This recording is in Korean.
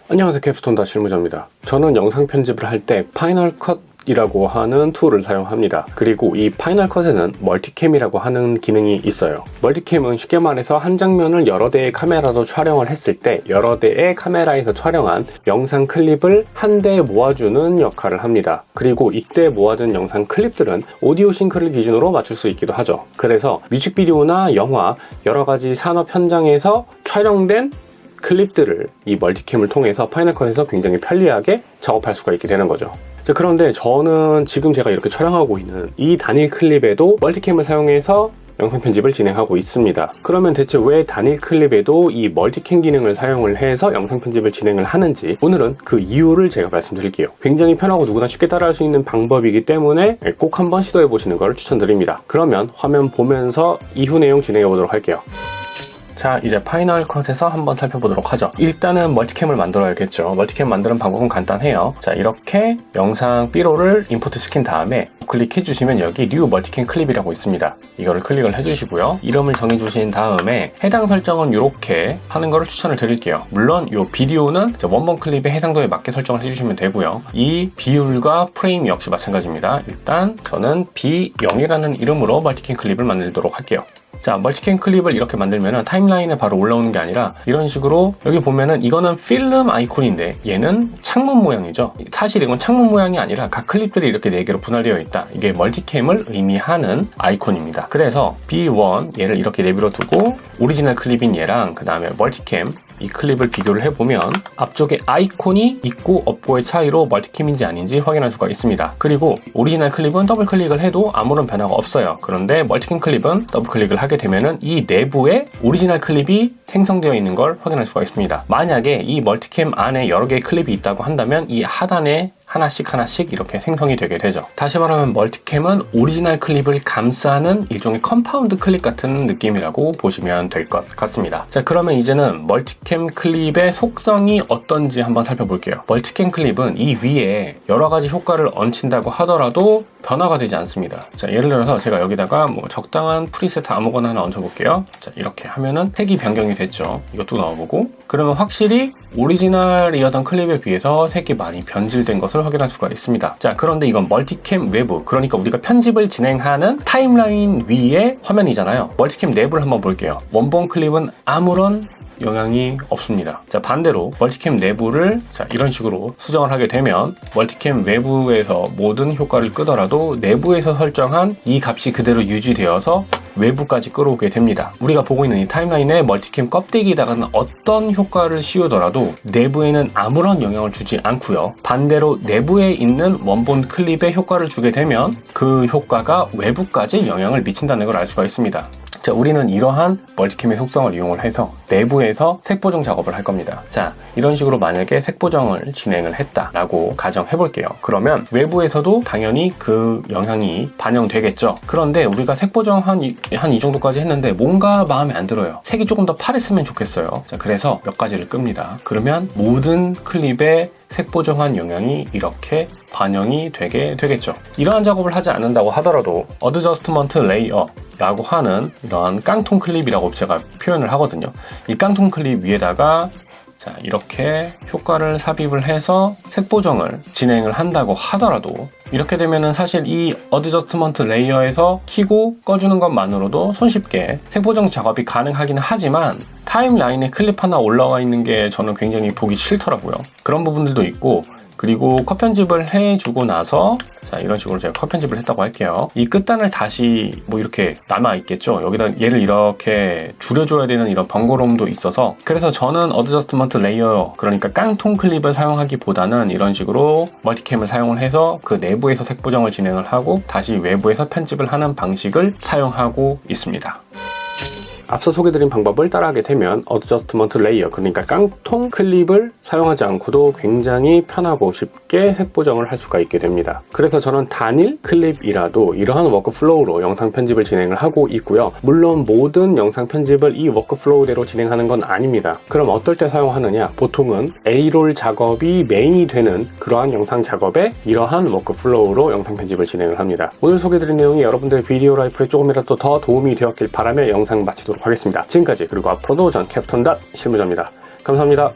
안녕하세요, 캡스톤 실무자입니다. 저는 영상 편집을 할 때 파이널 컷이라고 하는 툴을 사용합니다. 그리고 이 파이널 컷에는 멀티캠이라고 하는 기능이 있어요. 멀티캠은 쉽게 말해서 한 장면을 여러 대의 카메라로 촬영을 했을 때 여러 대의 카메라에서 촬영한 영상 클립을 한 대에 모아주는 역할을 합니다. 그리고 이때 모아둔 영상 클립들은 오디오 싱크를 기준으로 맞출 수 있기도 하죠. 그래서 뮤직비디오나 영화, 여러 가지 산업 현장에서 촬영된 클립들을 이 멀티캠을 통해서 파이널 컷에서 굉장히 편리하게 작업할 수가 있게 되는 거죠. 그런데 저는 지금 제가 이렇게 촬영하고 있는 이 단일 클립에도 멀티캠을 사용해서 영상 편집을 진행하고 있습니다. 그러면 대체 왜 단일 클립에도 이 멀티캠 기능을 사용을 해서 영상 편집을 진행을 하는지, 오늘은 그 이유를 제가 말씀드릴게요. 굉장히 편하고 누구나 쉽게 따라할 수 있는 방법이기 때문에 꼭 한번 시도해 보시는 걸 추천드립니다. 그러면 화면 보면서 이후 내용 진행해 보도록 할게요. 자, 이제 파이널 컷에서 한번 살펴보도록 하죠. 일단은 멀티캠을 만들어야겠죠. 멀티캠 만드는 방법은 간단해요. 자, 이렇게 영상 B롤을 임포트 시킨 다음에 클릭해 주시면 여기 New 멀티캠 클립이라고 있습니다. 이거를 클릭을 해주시고요. 이름을 정해 주신 다음에 해당 설정은 이렇게 하는 거를 추천을 드릴게요. 물론 이 비디오는 원본 클립의 해상도에 맞게 설정을 해주시면 되고요. 이 비율과 프레임 역시 마찬가지입니다. 일단 저는 B0이라는 이름으로 멀티캠 클립을 만들도록 할게요. 자, 멀티캠 클립을 이렇게 만들면 타임라인에 바로 올라오는 게 아니라 이런 식으로, 여기 보면은 이거는 필름 아이콘인데 얘는 창문 모양이죠. 사실 이건 창문 모양이 아니라 각 클립들이 이렇게 4개로 분할되어 있다. 이게 멀티캠을 의미하는 아이콘입니다. 그래서 B1 얘를 이렇게 내버려 두고 오리지널 클립인 얘랑 그 다음에 멀티캠 이 클립을 비교를 해보면 앞쪽에 아이콘이 있고 없고의 차이로 멀티캠인지 아닌지 확인할 수가 있습니다. 그리고 오리지널 클립은 더블 클릭을 해도 아무런 변화가 없어요. 그런데 멀티캠 클립은 더블 클릭을 하게 되면은 이 내부에 오리지널 클립이 생성되어 있는 걸 확인할 수가 있습니다. 만약에 이 멀티캠 안에 여러 개의 클립이 있다고 한다면 이 하단에 하나씩 이렇게 생성이 되게 되죠. 다시 말하면 멀티캠은 오리지널 클립을 감싸는 일종의 컴파운드 클립 같은 느낌이라고 보시면 될 것 같습니다. 자, 그러면 이제는 멀티캠 클립의 속성이 어떤지 한번 살펴볼게요. 멀티캠 클립은 이 위에 여러 가지 효과를 얹힌다고 하더라도 변화가 되지 않습니다. 자, 예를 들어서 제가 여기다가 뭐 적당한 프리셋 아무거나 하나 얹어볼게요. 자, 이렇게 하면은 색이 변경이 됐죠. 이것도 넣어보고, 그러면 확실히 오리지널이었던 클립에 비해서 색이 많이 변질된 것을 확인할 수가 있습니다. 자, 그런데 이건 멀티캠 외부, 그러니까 우리가 편집을 진행하는 타임라인 위의 화면이잖아요. 멀티캠 내부를 한번 볼게요. 원본 클립은 아무런 영향이 없습니다. 자, 반대로 멀티캠 내부를 이런 식으로 수정을 하게 되면 멀티캠 외부에서 모든 효과를 끄더라도 내부에서 설정한 이 값이 그대로 유지되어서 외부까지 끌어오게 됩니다. 우리가 보고 있는 이 타임라인에 멀티캠 껍데기에다가는 어떤 효과를 씌우더라도 내부에는 아무런 영향을 주지 않고요. 반대로 내부에 있는 원본 클립에 효과를 주게 되면 그 효과가 외부까지 영향을 미친다는 걸 알 수가 있습니다. 자, 우리는 이러한 멀티캠의 속성을 이용을 해서 내부에서 색 보정 작업을 할 겁니다. 자, 이런 식으로 만약에 색 보정을 진행을 했다라고 가정해 볼게요. 그러면 외부에서도 당연히 그 영향이 반영되겠죠. 그런데 우리가 색 보정 한 이 정도까지 했는데 뭔가 마음에 안 들어요. 색이 조금 더 파랬으면 좋겠어요. 자, 그래서 몇 가지를 끕니다. 그러면 모든 클립에 색 보정한 영향이 이렇게 반영이 되게 되겠죠. 이러한 작업을 하지 않는다고 하더라도 어드저스트먼트 레이어 라고 하는 이런 깡통 클립이라고 제가 표현을 하거든요. 이 깡통 클립 위에다가 자, 이렇게 효과를 삽입을 해서 색 보정을 진행을 한다고 하더라도, 이렇게 되면은 사실 이 어드저스트먼트 레이어에서 켜고 꺼주는 것만으로도 손쉽게 색 보정 작업이 가능하긴 하지만 타임라인에 클립 하나 올라와 있는 게 저는 굉장히 보기 싫더라고요. 그런 부분들도 있고, 그리고 컷 편집을 해주고 나서, 자, 이런 식으로 제가 컷 편집을 했다고 할게요. 이 끝단을 다시 뭐 이렇게 남아있겠죠. 여기다 얘를 이렇게 줄여줘야 되는 이런 번거로움도 있어서, 그래서 저는 어드저스트먼트 레이어, 그러니까 깡통 클립을 사용하기보다는 이런 식으로 멀티캠을 사용을 해서 그 내부에서 색 보정을 진행을 하고 다시 외부에서 편집을 하는 방식을 사용하고 있습니다. 앞서 소개드린 방법을 따라하게 되면 어드저스트먼트 레이어, 그러니까 깡통 클립을 사용하지 않고도 굉장히 편하고 쉽게 색 보정을 할 수가 있게 됩니다. 그래서 저는 단일 클립이라도 이러한 워크플로우로 영상 편집을 진행을 하고 있고요. 물론 모든 영상 편집을 이 워크플로우대로 진행하는 건 아닙니다. 그럼 어떨 때 사용하느냐? 보통은 A롤 작업이 메인이 되는 그러한 영상 작업에 이러한 워크플로우로 영상 편집을 진행을 합니다. 오늘 소개드린 내용이 여러분들의 비디오 라이프에 조금이라도 더 도움이 되었길 바라며 영상 마치도록 하겠습니다. 지금까지, 그리고 앞으로도 전 캡스톤 실무자입니다. 감사합니다.